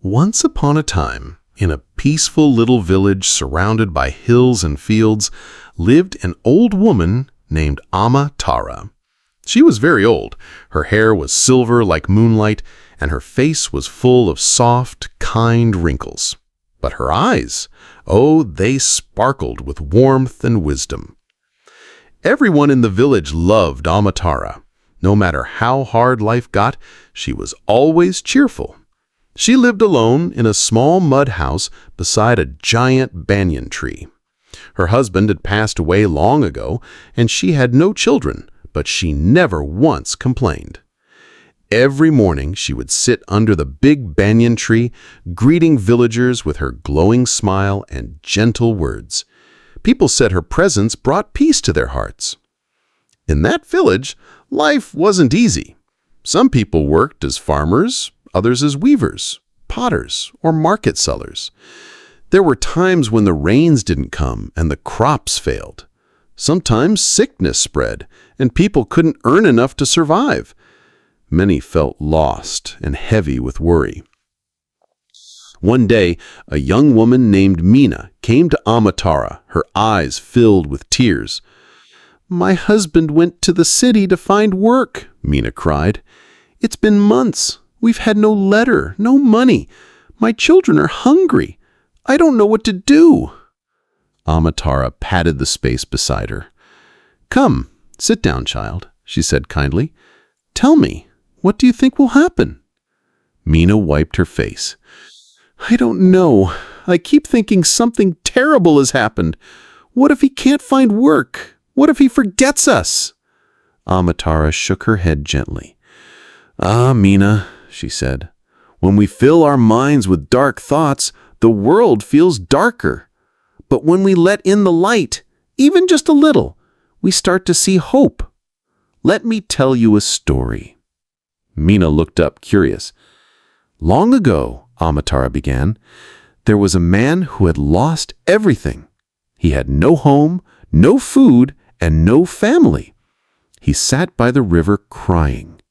Once upon a time, in a peaceful little village surrounded by hills and fields, lived an old woman named Tara. She was very old. Her hair was silver like moonlight, and her face was full of soft, kind wrinkles. But her eyes, oh, they sparkled with warmth and wisdom. Everyone in the village loved Tara. No matter how hard life got, she was always cheerful. She lived alone in a small mud house beside a giant banyan tree. Her husband had passed away long ago, and she had no children, but she never once complained. Every morning she would sit under the big banyan tree, greeting villagers with her glowing smile and gentle words. People said her presence brought peace to their hearts. In that village, life wasn't easy. Some people worked as farmers, others as weavers, potters, or market sellers. There were times when the rains didn't come and the crops failed. Sometimes sickness spread, and people couldn't earn enough to survive. Many felt lost and heavy with worry. One day, a young woman named Mina came to Tara, her eyes filled with tears. "My husband went to the city to find work," Mina cried. "It's been months. We've had no letter, no money. My children are hungry. I don't know what to do." Tara patted the space beside her. "Come, sit down, child," she said kindly. "Tell me, what do you think will happen?" Mina wiped her face. "I don't know. I keep thinking something terrible has happened. What if he can't find work? What if he forgets us?" Tara shook her head gently. "Ah, Mina," she said, "when we fill our minds with dark thoughts, the world feels darker. But when we let in the light, even just a little, we start to see hope. Let me tell you a story." Mina looked up, curious. "Long ago," Tara began, "there was a man who had lost everything. He had no home, no food, and no family. He sat by the river crying.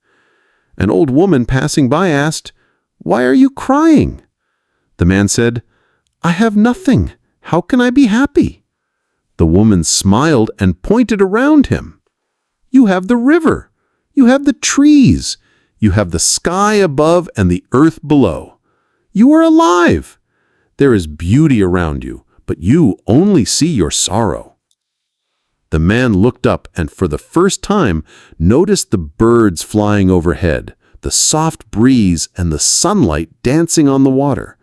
An old woman passing by asked, 'Why are you crying?' The man said, 'I have nothing. How can I be happy?' The woman smiled and pointed around him. 'You have the river. You have the trees. You have the sky above and the earth below. You are alive. There is beauty around you, but you only see your sorrow.' The man looked up and for the first time noticed the birds flying overhead, the soft breeze, and the sunlight dancing on the water.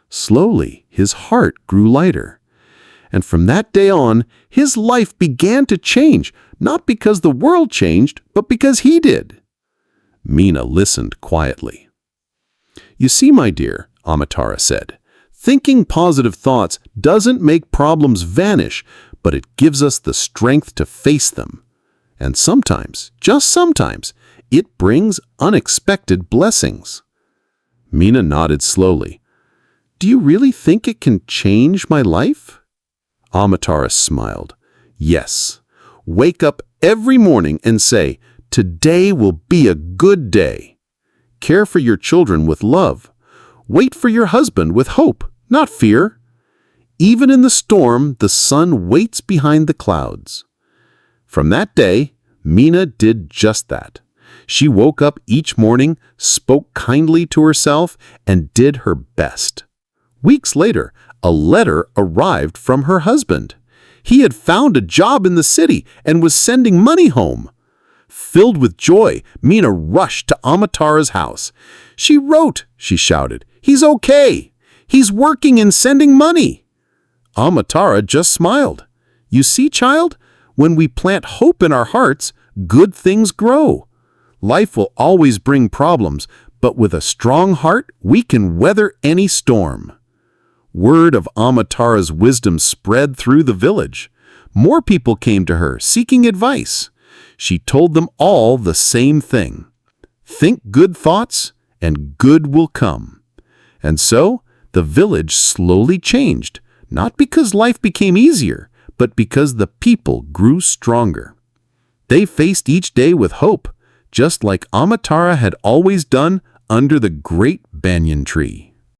Slowly, his heart grew lighter. And from that day on, his life began to change, not because the world changed, but because he did." Mina listened quietly. "You see, my dear," Tara said, "thinking positive thoughts doesn't make problems vanish, but it gives us the strength to face them. And sometimes, just sometimes, it brings unexpected blessings." Mina nodded slowly. "Do you really think it can change my life?" Tara smiled. "Yes. Wake up every morning and say, 'Today will be a good day.' Care for your children with love. Wait for your husband with hope, not fear. Even in the storm, the sun waits behind the clouds." From that day, Mina did just that. She woke up each morning, spoke kindly to herself, and did her best. Weeks later, a letter arrived from her husband. He had found a job in the city and was sending money home. Filled with joy, Mina rushed to Tara's house. "She wrote," she shouted. "He's okay. He's working and sending money." Tara just smiled. "You see, child, when we plant hope in our hearts, good things grow. Life will always bring problems, but with a strong heart, we can weather any storm." Word of Tara's wisdom spread through the village. More people came to her, seeking advice. She told them all the same thing: think good thoughts, and good will come. And so, the village slowly changed, not because life became easier, but because the people grew stronger. They faced each day with hope, just like Tara had always done under the great banyan tree.